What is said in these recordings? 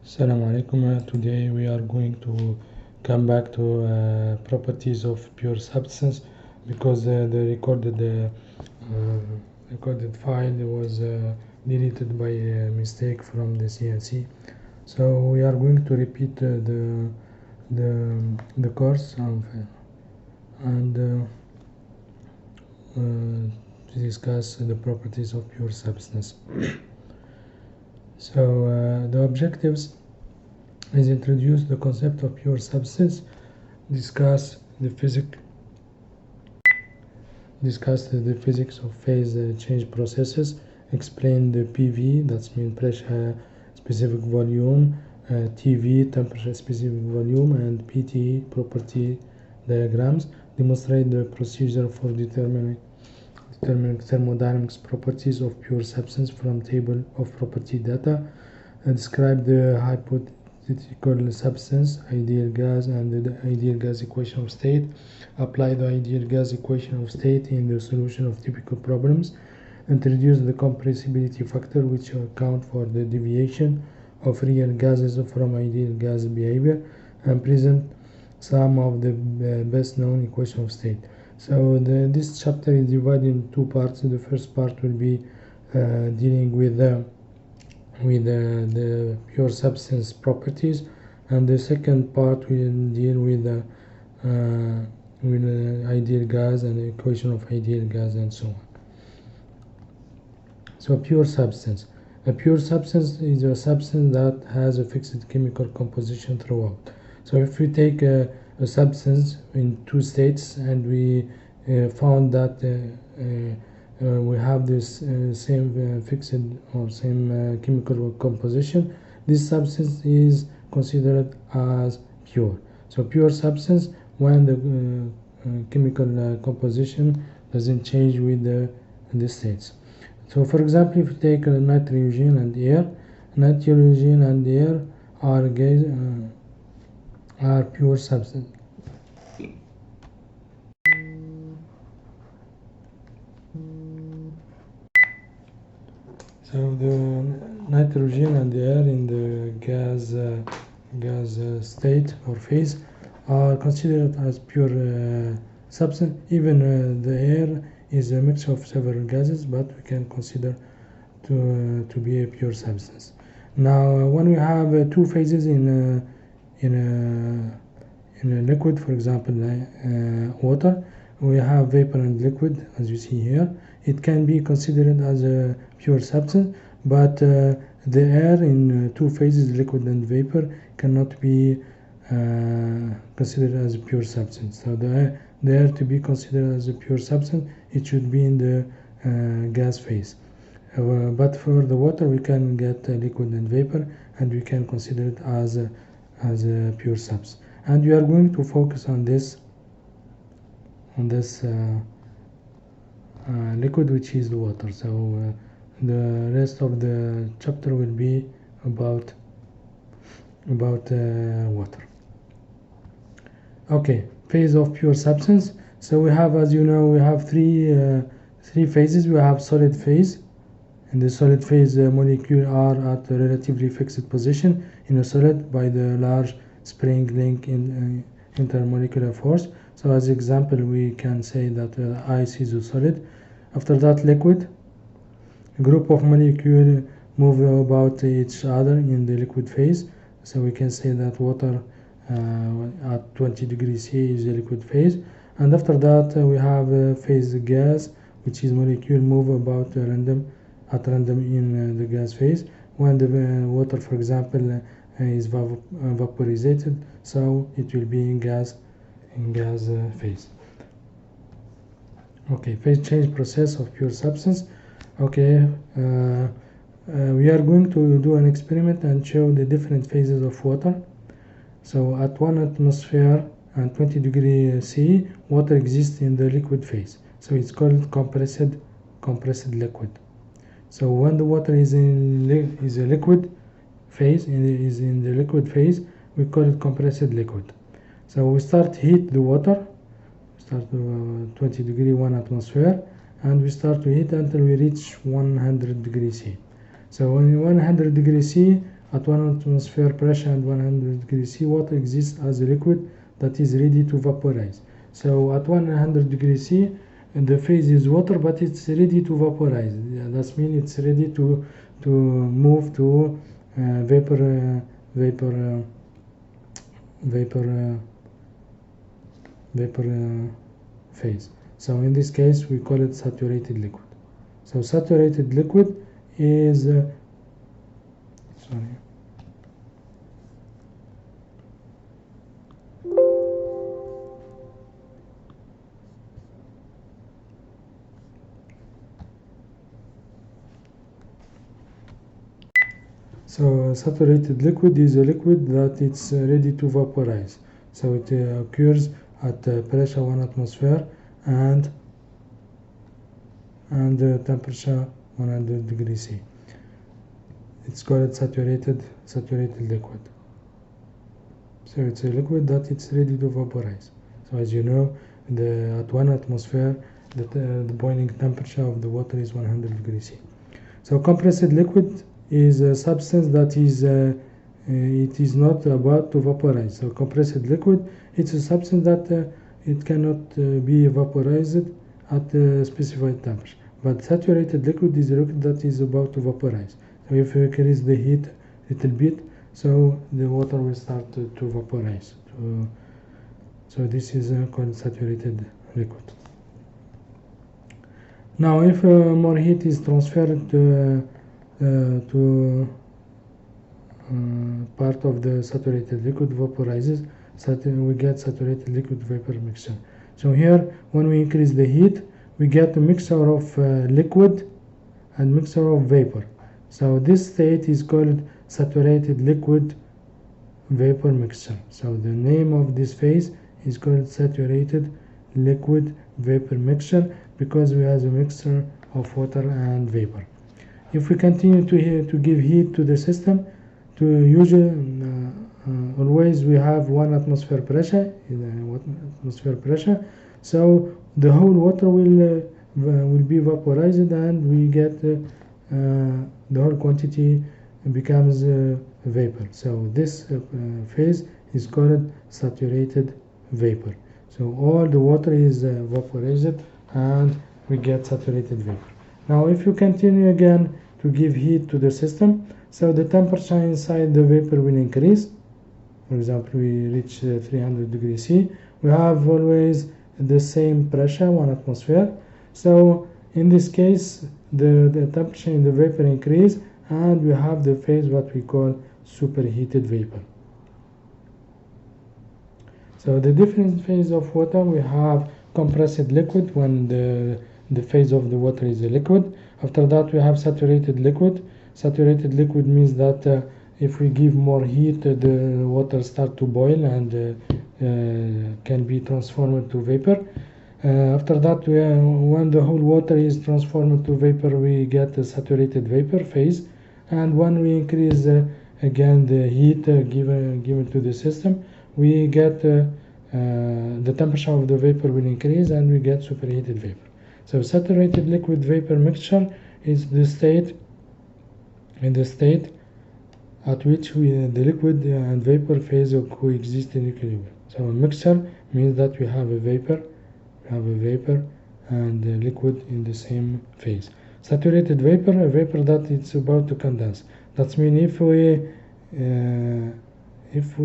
Assalamu alaikum. Today we are going to come back to properties of pure substance because the recorded file was deleted by mistake from the CNC. So we are going to repeat the course and to discuss the properties of pure substance. So the objectives is introduce the concept of pure substance, discuss the physics of phase change processes, explain the PV, that's mean pressure specific volume, TV, temperature specific volume, and PT, property diagrams, demonstrate the procedure for determining thermodynamics properties of pure substance from table of property data, describe the hypothetical substance, ideal gas, and the ideal gas equation of state, apply the ideal gas equation of state in the solution of typical problems, introduce the compressibility factor which account for the deviation of real gases from ideal gas behavior, and present some of the best known equation of state. So this chapter is divided in two parts. The first part will be dealing with the pure substance properties, and the second part will deal with the ideal gas and the equation of ideal gas and so on. So pure substance. A pure substance is a substance that has a fixed chemical composition throughout. So if we take a substance in two states and we found that we have this same fixed or same chemical composition, this substance is considered as pure. So pure substance when the chemical composition doesn't change with the states. So for example, if you take nitrogen and air, nitrogen and air are pure substance. So the nitrogen and the air in the gas state or phase are considered as pure substance. Even the air is a mixture of several gases, but we can consider to be a pure substance. Now, when we have two phases in a liquid, for example, water, we have vapor and liquid, as you see here. It can be considered as a pure substance, but the air in two phases, liquid and vapor, cannot be considered as a pure substance. So the air to be considered as a pure substance, it should be in the gas phase. But for the water, we can get liquid and vapor, and we can consider it as a pure substance. And we are going to focus on this liquid, which is the water. So the rest of the chapter will be about water. Okay, phase of pure substance. So we have, as you know, we have three phases. We have solid phase. In the solid phase, molecules are at a relatively fixed position in a solid by the large spring link in intermolecular force. So as example, we can say that ice is a solid. After that, liquid. A group of molecules move about each other in the liquid phase. So we can say that water at 20 degrees C is the liquid phase. And after that, we have phase gas, which is molecule move about at random in the gas phase. When the water, for example, is vaporized, so it will be in gas phase. Okay, phase change process of pure substance. Okay, we are going to do an experiment and show the different phases of water. So at 1 atmosphere and 20 degrees C, water exists in the liquid phase. So it's called compressed liquid. So when the water is in a liquid phase, is in the liquid phase, we call it compressed liquid. So we start heat the water, start 20 degree 1 atmosphere, and we start to heat until we reach 100 degrees C. So in 100 degrees C, at 1 atmosphere pressure and 100 degrees C, water exists as a liquid that is ready to vaporize. So at 100 degrees C, the phase is water, but it's ready to vaporize. That means it's ready to move to vapor phase. So in this case we call it saturated liquid. So saturated liquid is So saturated liquid is a liquid that it's ready to vaporize. So it occurs at pressure 1 atmosphere and temperature 100 degrees C. It's called saturated liquid. So it's a liquid that it's ready to vaporize. So as you know, at 1 atmosphere, the boiling temperature of the water is 100 degrees C. So compressed liquid is a substance that is it is not about to vaporize. So compressed liquid, it's a substance that it cannot be vaporized at a specified temperature. But saturated liquid is a liquid that is about to vaporize. So if you increase the heat a little bit, so the water will start to vaporize. So this is called saturated liquid. Now if more heat is transferred to part of the saturated liquid vaporizes, we get saturated liquid vapor mixture. So here when we increase the heat, we get a mixture of liquid and mixture of vapor. So this state is called saturated liquid vapor mixture. So the name of this phase is called saturated liquid vapor mixture because we have a mixture of water and vapor. If we continue to give heat to the system, always we have 1 atmosphere pressure, so the whole water will be vaporized and we get the whole quantity becomes vapor. So this phase is called saturated vapor. So all the water is vaporized and we get saturated vapor. Now if you continue again to give heat to the system, so the temperature inside the vapor will increase. For example, we reach 300 degrees C. We have always the same pressure, 1 atmosphere. So in this case, the temperature in the vapor increase and we have the phase what we call superheated vapor. So the different phase of water, we have compressed liquid when the phase of the water is a liquid. After that we have saturated liquid. Saturated liquid means that if we give more heat, the water start to boil and can be transformed to vapor. After that, when the whole water is transformed to vapor, we get the saturated vapor phase. And when we increase again the heat given to the system, we get the temperature of the vapor will increase and we get superheated vapor. So saturated liquid vapor mixture is the state at which the liquid and vapor phase coexist in equilibrium. So a mixture means that we have a vapor and a liquid in the same phase. Saturated vapor, a vapor that it's about to condense. That means if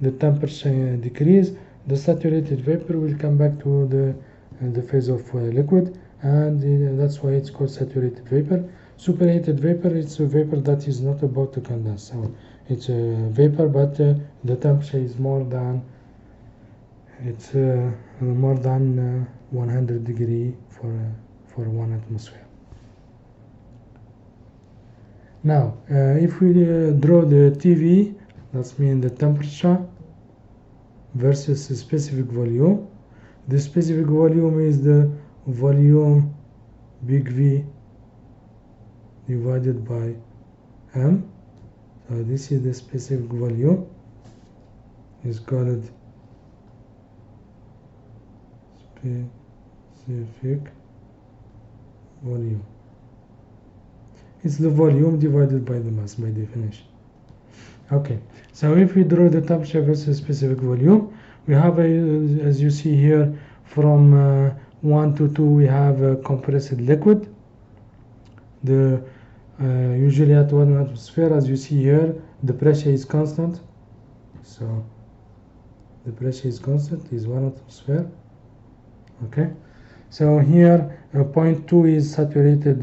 the temperature decrease, the saturated vapor will come back to the phase of liquid, and that's why it's called saturated vapor. Superheated vapor, it's a vapor that is not about to condense. So it's a vapor, but the temperature is more than 100 degree for 1 atmosphere. Now, if we draw the TV, that means the temperature versus a specific volume. The specific volume is the volume big V divided by M. So this is the specific volume. It's called specific volume. It's the volume divided by the mass by definition. Okay, so if we draw the temperature versus specific volume, we have as you see here, from 1 to 2 we have a compressed liquid. The usually at 1 atmosphere, as you see here, the pressure is constant. So the pressure is constant, is 1 atmosphere. Okay, so here point 2 is saturated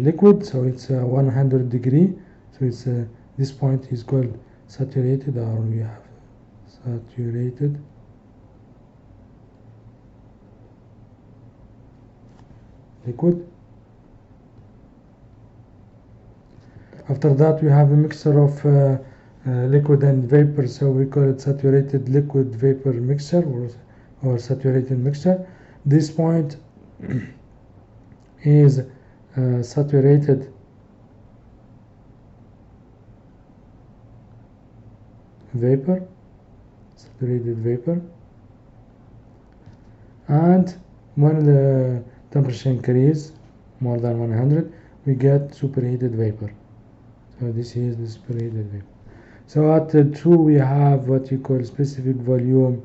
liquid, so it's 100 degree. So it's this point is called saturated, or we have saturated liquid. After that we have a mixture of liquid and vapor, so we call it saturated liquid vapor mixture, or saturated mixture. This point is saturated vapor, and when the temperature increase more than 100, we get superheated vapor. So this is the superheated vapor. So at 2 we have what you call specific volume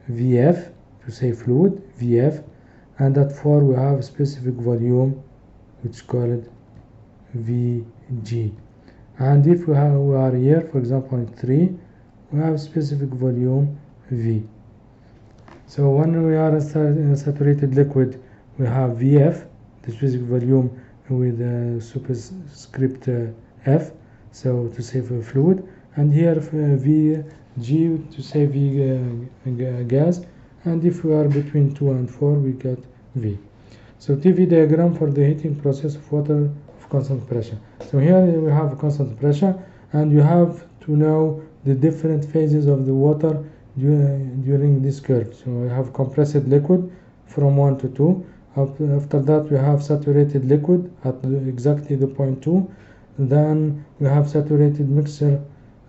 VF, to say fluid, VF, and at 4 we have specific volume, which called VG. And if we are here, for example, in 3, we have specific volume V. So when we are in saturated liquid, we have VF, the specific volume with superscript F, so to say for fluid, and here VG to say V gas, and if we are between 2 and 4, we get V. So TV diagram for the heating process of water of constant pressure. So here we have constant pressure, and you have to know the different phases of the water during this curve. So we have compressed liquid from 1 to 2. After that we have saturated liquid at exactly the point 2. Then we have saturated mixture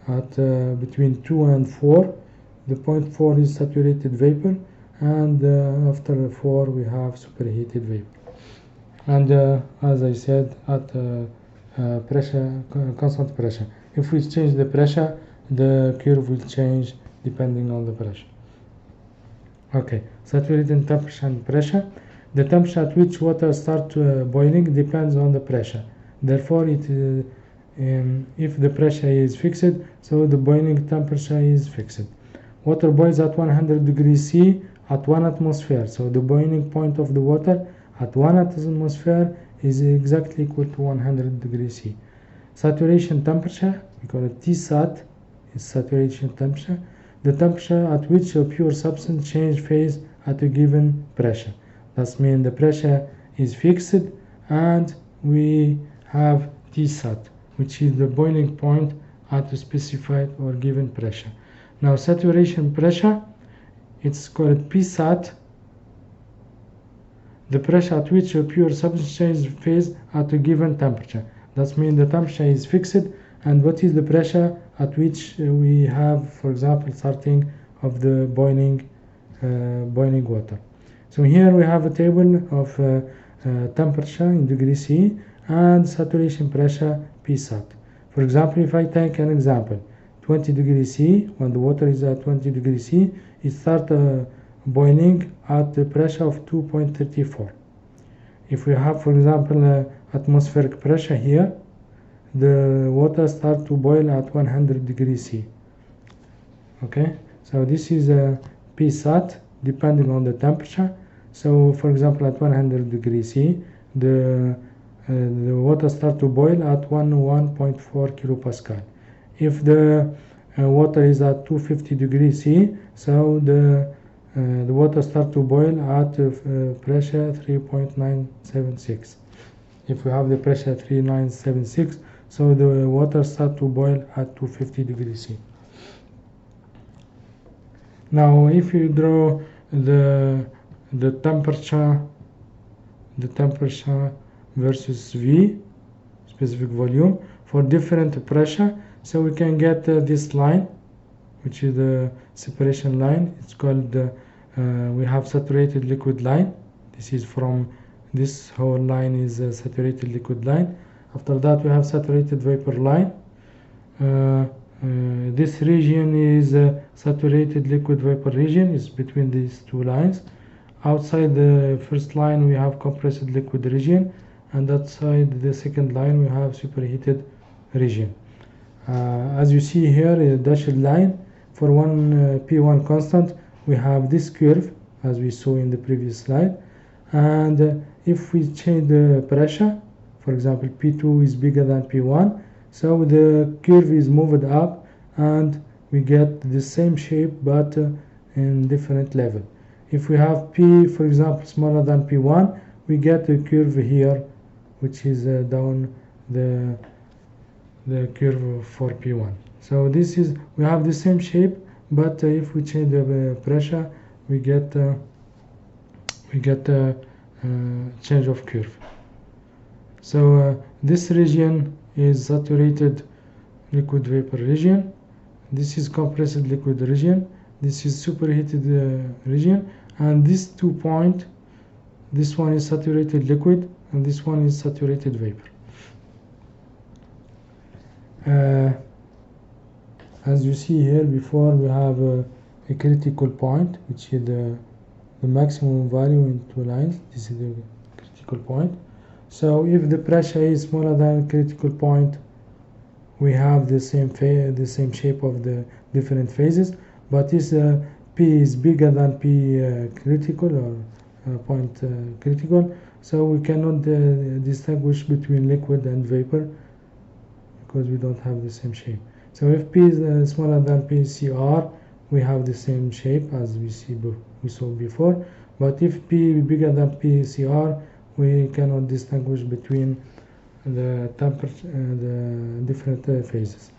at between 2 and 4. The point 4 is saturated vapor, and after 4 we have superheated vapor. And as I said, at pressure, constant pressure. If we change the pressure, the curve will change depending on the pressure. Okay, saturated temperature and pressure. The temperature at which water starts boiling depends on the pressure. Therefore, if the pressure is fixed, so the boiling temperature is fixed. Water boils at 100 degrees C at 1 atmosphere. So the boiling point of the water at 1 atmosphere is exactly equal to 100 degrees C. Saturation temperature, we call it Tsat, is saturation temperature. The temperature at which a pure substance changes phase at a given pressure. That means the pressure is fixed, and we have Tsat, which is the boiling point at a specified or given pressure. Now saturation pressure, it's called Psat, the pressure at which a pure substance changes phase at a given temperature. That means the temperature is fixed, and what is the pressure at which we have, for example, starting of the boiling water. So here we have a table of temperature in degrees C and saturation pressure Psat. For example, if I take an example, 20 degrees C, when the water is at 20 degrees C, it starts boiling at the pressure of 2.34. If we have, for example, atmospheric pressure here, the water starts to boil at 100 degrees C. Okay, so this is a Psat depending on the temperature. So for example, at 100 degrees C, the water starts to boil at 1.4 kilopascal. If the water is at 250 degrees C, so the water starts to boil at pressure 3.976. If we have the pressure 3.976, so the water starts to boil at 250 degrees C. Now, if you draw the temperature versus V, specific volume, for different pressure, so we can get this line, which is the separation line. It's called we have saturated liquid line. This is from this whole line is a saturated liquid line. After that we have saturated vapor line. this region is saturated liquid vapor region, is between these two lines. Outside the first line we have compressed liquid region, and outside the second line we have superheated region. As you see here, a dashed line, for one P1 constant we have this curve as we saw in the previous slide, and if we change the pressure, for example P2 is bigger than P1, so the curve is moved up and we get the same shape but in different level. If we have P, for example, smaller than P1, we get a curve here which is down the curve for P1. So this is, we have the same shape, but if we change the pressure we get change of curve. So this region is saturated liquid vapor region, this is compressed liquid region, this is superheated region, and these 2 points, this one is saturated liquid and this one is saturated vapor. As you see here before, we have a critical point, which is the maximum value in two lines. This is the critical point. So if the pressure is smaller than critical point, we have the same shape of the different phases. But if P is bigger than P critical or point critical, so we cannot distinguish between liquid and vapor because we don't have the same shape. So if P is smaller than PCR, we have the same shape as we saw before. But if P is bigger than PCR, we cannot distinguish between the temperature, the different phases.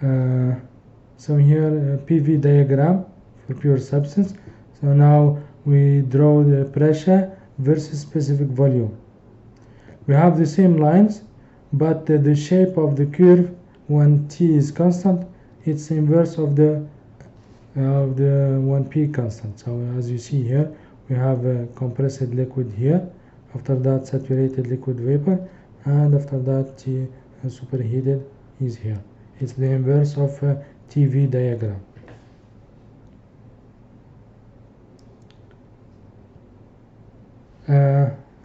So here PV diagram for pure substance. So now we draw the pressure versus specific volume. We have the same lines, but the shape of the curve when T is constant, it's inverse of the 1P constant. So as you see here, we have a compressed liquid here, after that saturated liquid vapor, and after that T superheated is here. It's the inverse of TV diagram.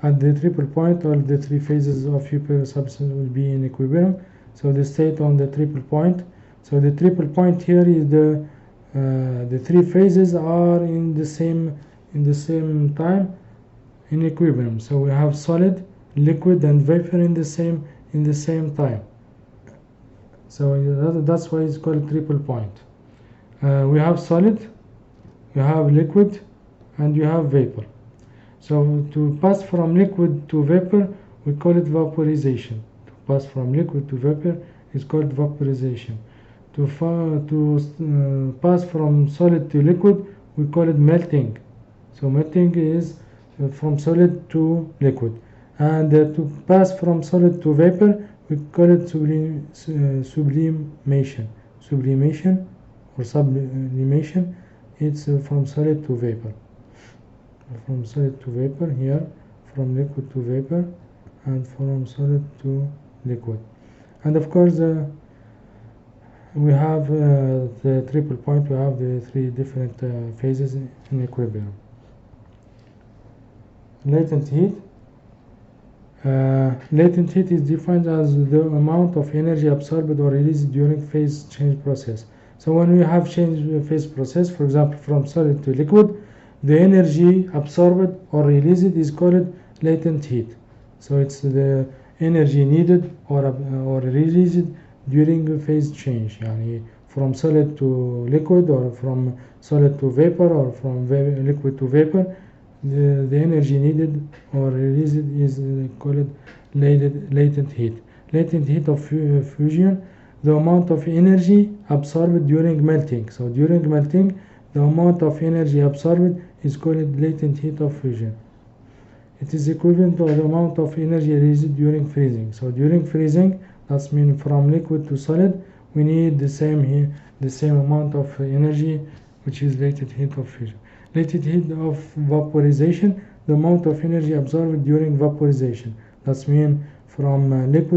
At the triple point, all the three phases of pure substance will be in equilibrium. So the state on the triple point. So the triple point here is the three phases are in the same time in equilibrium. So we have solid, liquid, and vapor in the same time. So that's why it's called triple point. We have solid, you have liquid, and you have vapor. So to pass from liquid to vapor, we call it vaporization. To pass from liquid to vapor is called vaporization. To pass from solid to liquid, we call it melting. So melting is from solid to liquid. And to pass from solid to vapor, we call it sublimation. Sublimation or sublimation, it's from solid to vapor. From solid to vapor here, from liquid to vapor, and from solid to liquid. And of course we have the triple point, we have the three different phases in equilibrium. Latent heat. Latent heat is defined as the amount of energy absorbed or released during phase change process. So when we have change phase process, for example from solid to liquid, the energy absorbed or released is called latent heat. So it's the energy needed or released during the phase change, yani from solid to liquid or from solid to vapor or from liquid to vapor. The energy needed or released is called latent heat. Latent heat of fusion, the amount of energy absorbed during melting. So during melting, the amount of energy absorbed is called latent heat of fusion. It is equivalent to the amount of energy released during freezing. So during freezing, that means from liquid to solid, we need the same amount of energy, which is latent heat of fusion. Latent heat of vaporization, the amount of energy absorbed during vaporization. That means from liquid